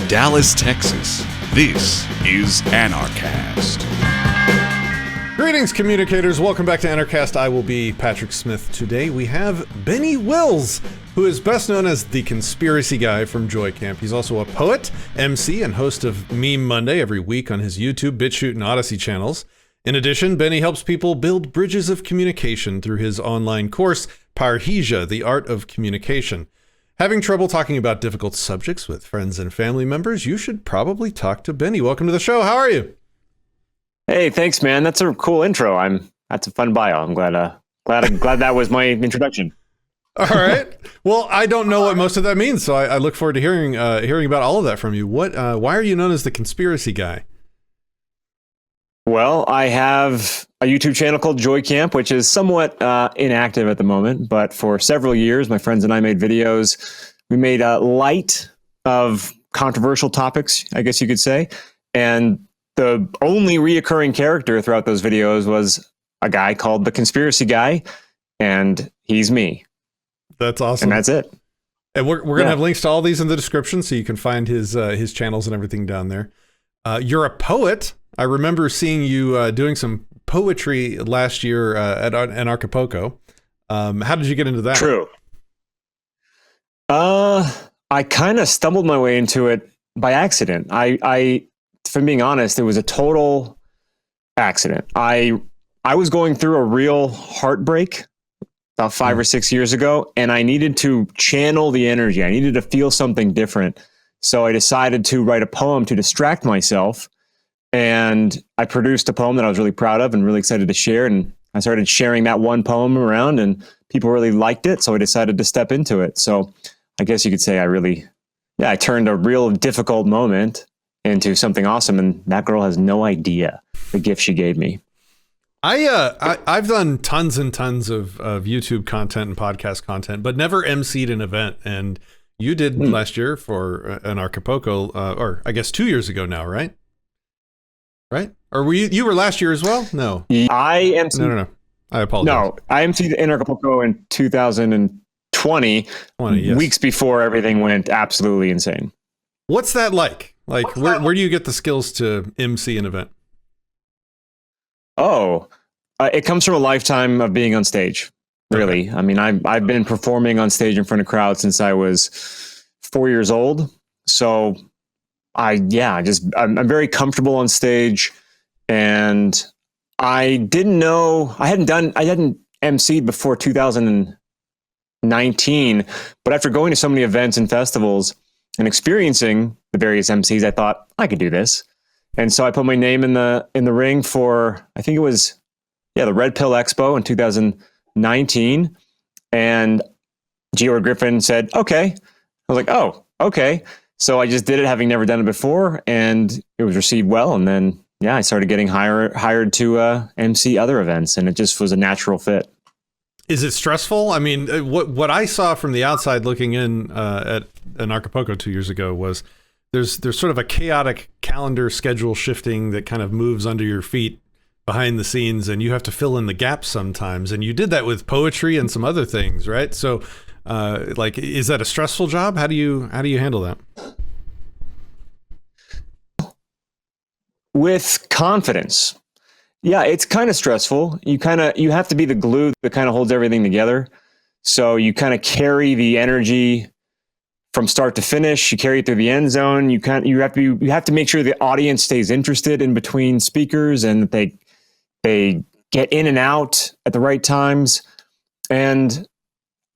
Dallas, Texas, this is Anarchast. Greetings, communicators. Welcome back to Anarchast. I will be Patrick Smith. Today we have Benny Wills, who is best known as the Conspiracy Guy from Joy Camp. He's also a poet, MC, and host of Meme Monday every week on his YouTube, BitChute, and Odysee channels. In addition, Benny helps people build bridges of communication through his online course, Parrhesia, the Art of Communication. Having trouble talking about difficult subjects with friends and family members, you should probably talk to Benny. Welcome to the show. How are you? Hey, thanks, man. That's a cool intro. That's a fun bio. I'm glad that was my introduction. All right. Well, I don't know what most of that means, so I look forward to hearing about all of that from you. Why are you known as the Conspiracy Guy? Well, I have a YouTube channel called Joy Camp, which is somewhat inactive at the moment, but for several years, my friends and I made videos. We made light of controversial topics, I guess you could say, and the only reoccurring character throughout those videos was a guy called the Conspiracy Guy, and he's me. That's awesome. And that's it. And we're going to have links to all these in the description, so you can find his channels and everything down there. You're a poet. I remember seeing you doing some poetry last year at Anarchapulco. How did you get into that? True. I kind of stumbled my way into it by accident. I if I'm being honest, it was a total accident. I was going through a real heartbreak about 5 or 6 years ago, and I needed to channel the energy. I needed to feel something different. So I decided to write a poem to distract myself. And I produced a poem that I was really proud of and really excited to share. And I started sharing that one poem around, and people really liked it. So I decided to step into it. So I guess you could say I turned a real difficult moment into something awesome. And that girl has no idea the gift she gave me. I've done tons and tons of YouTube content and podcast content, but never emceed an event. And you did last year for Anarchapulco, or I guess 2 years ago now, right? Right? Or were you were last year as well? No. I am. No. I apologize. No, I emceed Anarchapulco in 2020, yes. Weeks before everything went absolutely insane. What's that like? Like, where do you get the skills to MC an event? Oh, it comes from a lifetime of being on stage. Really. Okay. I mean, I've been performing on stage in front of crowds since I was 4 years old. So I'm very comfortable on stage, and I hadn't emceed before 2019, but after going to so many events and festivals and experiencing the various MCs, I thought I could do this. And so I put my name in the ring for, I think it was, the Red Pill Expo in 2019. And George Griffin said, okay. I was like, oh, okay. So I just did it, having never done it before, and it was received well. And then, I started getting hired to MC other events, and it just was a natural fit. Is it stressful? I mean, what I saw from the outside looking in at Anarchapulco 2 years ago was there's sort of a chaotic calendar schedule shifting that kind of moves under your feet behind the scenes, and you have to fill in the gaps sometimes. And you did that with poetry and some other things, right? So, is that a stressful job? How do you handle that? With confidence. Yeah, it's kind of stressful. You have to be the glue that kind of holds everything together. So you kind of carry the energy from start to finish. You carry it through the end zone. You have to make sure the audience stays interested in between speakers, and that they get in and out at the right times. And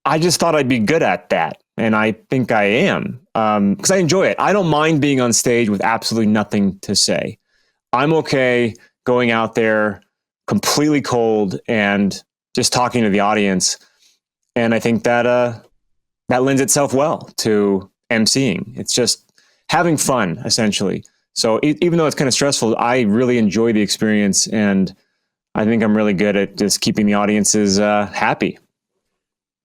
I just thought I'd be good at that. And I think I am, because I enjoy it. I don't mind being on stage with absolutely nothing to say. I'm okay going out there completely cold and just talking to the audience. And I think that lends itself well to emceeing. It's just having fun, essentially. So even though it's kind of stressful, I really enjoy the experience. And I think I'm really good at just keeping the audiences happy.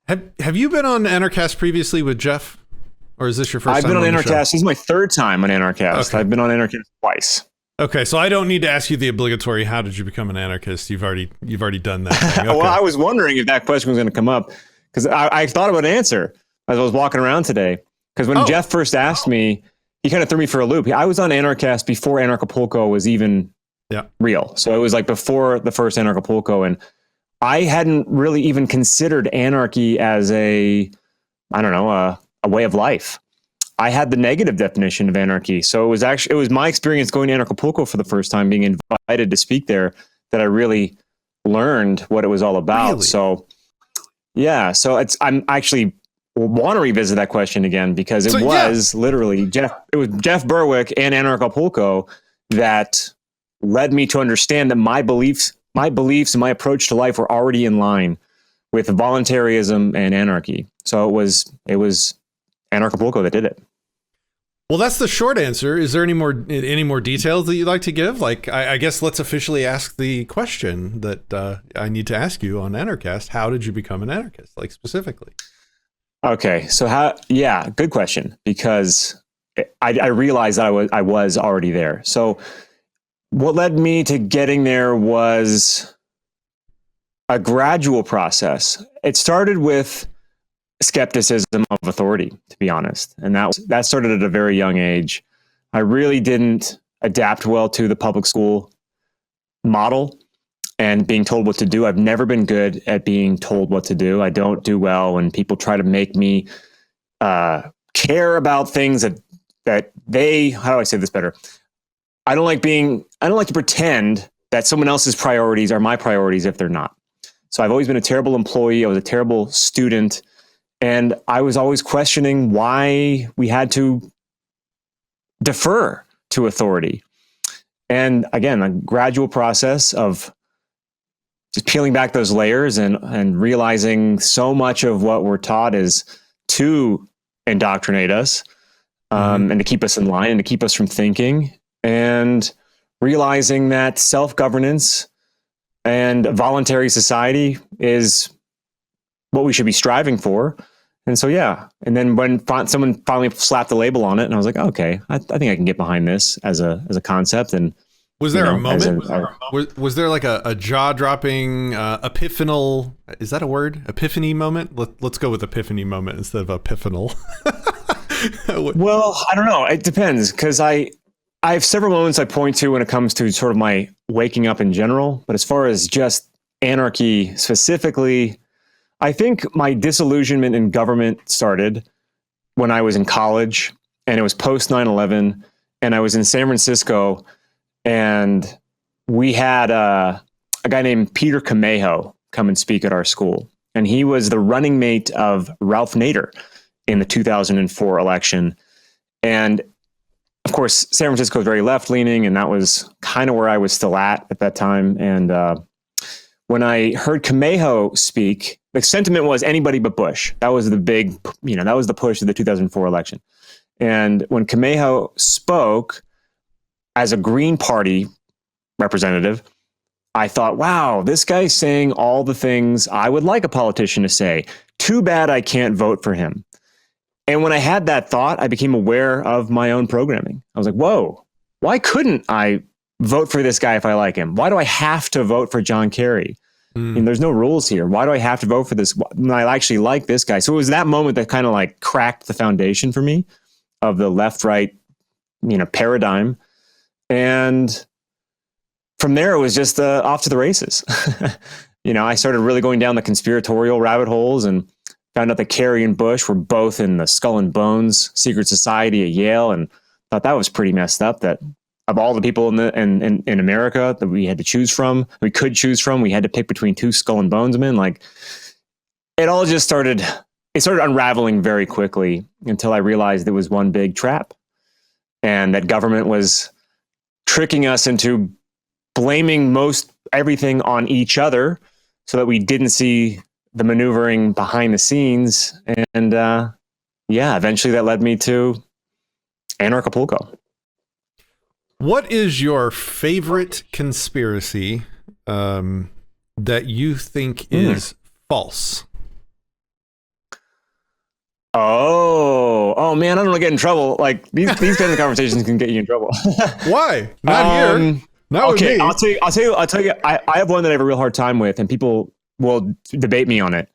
Have you been on Anarchast previously with Jeff? Or is this your first time? I've been on Anarchast. This is my third time on Anarchast. Okay. I've been on Anarchast twice. Okay, so I don't need to ask you the obligatory, how did you become an anarchist? You've already done that. Okay. Well, I was wondering if that question was going to come up, because I thought about an answer as I was walking around today. Because when Jeff first asked me, he kind of threw me for a loop. I was on Anarchast before Anarchapulco was even real. So it was like before the first Anarchapulco, and I hadn't really even considered anarchy as a way of life. I had the negative definition of anarchy. So it was my experience going to Anarchapulco for the first time, being invited to speak there, that I really learned what it was all about. Really? So yeah, so I'm actually want to revisit that question again, because it was literally Jeff Berwick and Anarchapulco that led me to understand that my beliefs and my approach to life were already in line with voluntarism and anarchy. So it was Anarchapulco that did it. Well, that's the short answer. Is there any more details that you'd like to give? Like, I guess let's officially ask the question that I need to ask you on Anarchast. How did you become an anarchist, like specifically? Okay, so good question, because I realized that I was already there. So what led me to getting there was a gradual process. It started with skepticism of authority, to be honest. And that started at a very young age. I really didn't adapt well to the public school model and being told what to do. I've never been good at being told what to do. I don't do well when people try to make me care about things that they, how do I say this better? I don't like to pretend that someone else's priorities are my priorities if they're not. So I've always been a terrible employee. I was a terrible student. And I was always questioning why we had to defer to authority. And again, a gradual process of just peeling back those layers and realizing so much of what we're taught is to indoctrinate us, and to keep us in line and to keep us from thinking, and realizing that self-governance and voluntary society is what we should be striving for. And so, and then when someone finally slapped the label on it, and I was like, okay, I think I can get behind this as a concept. And was there a moment? Was there like a jaw-dropping epiphanal? Is that a word? Epiphany moment? Let's go with epiphany moment instead of epiphanal. Well, I don't know. It depends, because I have several moments I point to when it comes to sort of my waking up in general. But as far as just anarchy specifically, I think my disillusionment in government started when I was in college, and it was post 9/11, and I was in San Francisco, and we had a guy named Peter Camejo come and speak at our school. And he was the running mate of Ralph Nader in the 2004 election. And of course, San Francisco is very left-leaning, and that was kind of where I was still at that time. And when I heard Camejo speak, the sentiment was anybody but Bush. That was the big, that was the push of the 2004 election. And when Camejo spoke as a Green Party representative, I thought, wow, this guy's saying all the things I would like a politician to say. Too bad I can't vote for him. And when I had that thought, I became aware of my own programming. I was like, whoa, why couldn't I vote for this guy if I like him? Why do I have to vote for John Kerry? There's no rules here. Why do I have to vote for this? I actually like this guy. So it was that moment that kind of like cracked the foundation for me of the left-right, paradigm. And from there, it was just off to the races. I started really going down the conspiratorial rabbit holes and found out that Kerry and Bush were both in the Skull and Bones secret society at Yale, and thought that was pretty messed up. That of all the people in America that we could choose from, we had to pick between two Skull and Bones men. Like, it all just started unraveling very quickly until I realized it was one big trap, and that government was tricking us into blaming most everything on each other so that we didn't see the maneuvering behind the scenes. And eventually that led me to Anarchapulco. What is your favorite conspiracy that you think is false? Oh man, I don't want to get in trouble. Like these kinds of conversations can get you in trouble. Why? Not here. Not okay, with me. I'll tell you. I have one that I have a real hard time with, and people will debate me on it.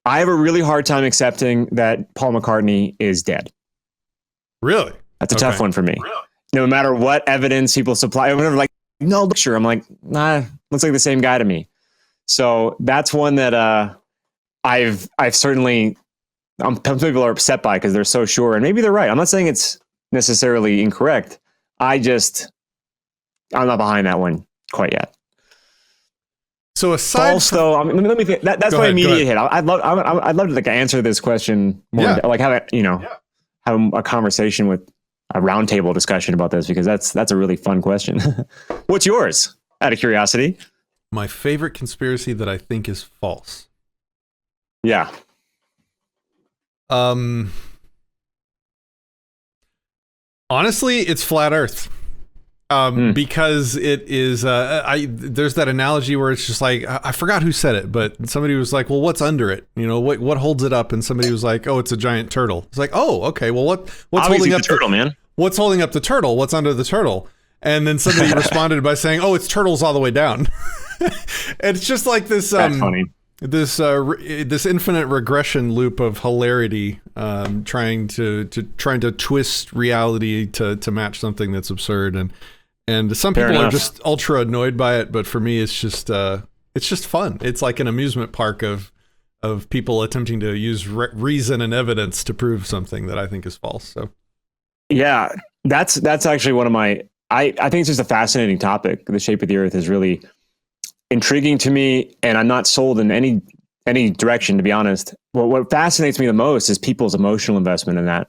I have a really hard time accepting that Paul McCartney is dead. Really? That's a tough one for me. Really? No matter what evidence people supply, whenever like, no, sure. I'm like, nah, looks like the same guy to me. So that's one that I've certainly, some people are upset by because they're so sure, and maybe they're right. I'm not saying it's necessarily incorrect. I'm not behind that one quite yet. So aside false, though, I mean, let me think. That's my immediate hit. I'd love to like answer this question more, like have a conversation with a roundtable discussion about this, because that's a really fun question. What's yours, out of curiosity? My favorite conspiracy that I think is false. Yeah. Honestly, it's flat Earth. Because it is, there's that analogy where it's just like, I forgot who said it, but somebody was like, well, what's under it? You know, what holds it up? And somebody was like, oh, it's a giant turtle. It's like, oh, okay. Well, what's holding up the turtle, man? What's holding up the turtle? What's under the turtle? And then somebody responded by saying, oh, it's turtles all the way down. It's just like this, funny. This infinite regression loop of hilarity, trying to twist reality to match something that's absurd, and some people are just ultra annoyed by it, but for me it's just fun. It's like an amusement park of people attempting to use reason and evidence to prove something that I think is false. So yeah, that's actually one of my, I think it's just a fascinating topic. The shape of the Earth is really intriguing to me, and I'm not sold in any direction, to be honest. Well, what fascinates me the most is people's emotional investment in that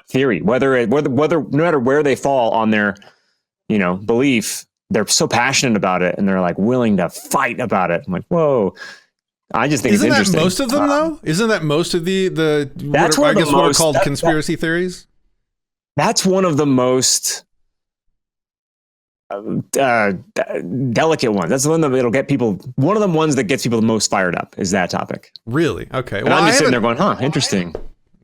theory. Whether no matter where they fall on their belief, they're so passionate about it, and they're like willing to fight about it. I'm like, whoa. I just think isn't it's interesting. That most of them though? Isn't that most of the what are called conspiracy theories? That's one of the most delicate ones. That's the one that it'll get people. One of the ones that gets people the most fired up is that topic. Really? Okay. And I'm just sitting there going, huh, interesting.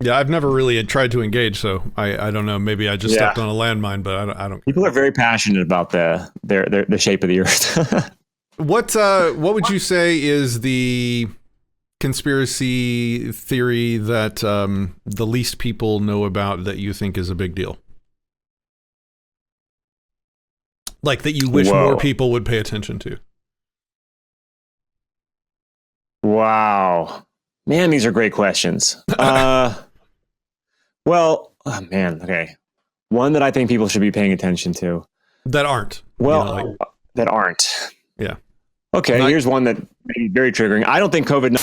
Yeah, I've never really tried to engage, so I don't know. Maybe I just stepped on a landmine, but I don't. People are very passionate about the shape of the Earth. What would you say is the conspiracy theory that the least people know about that you think is a big deal? Like that you wish more people would pay attention to? Wow. Man, these are great questions. Well, oh man, okay. One that I think people should be paying attention to. That aren't. That aren't. Yeah. Okay, here's one that may be very triggering. I don't think COVID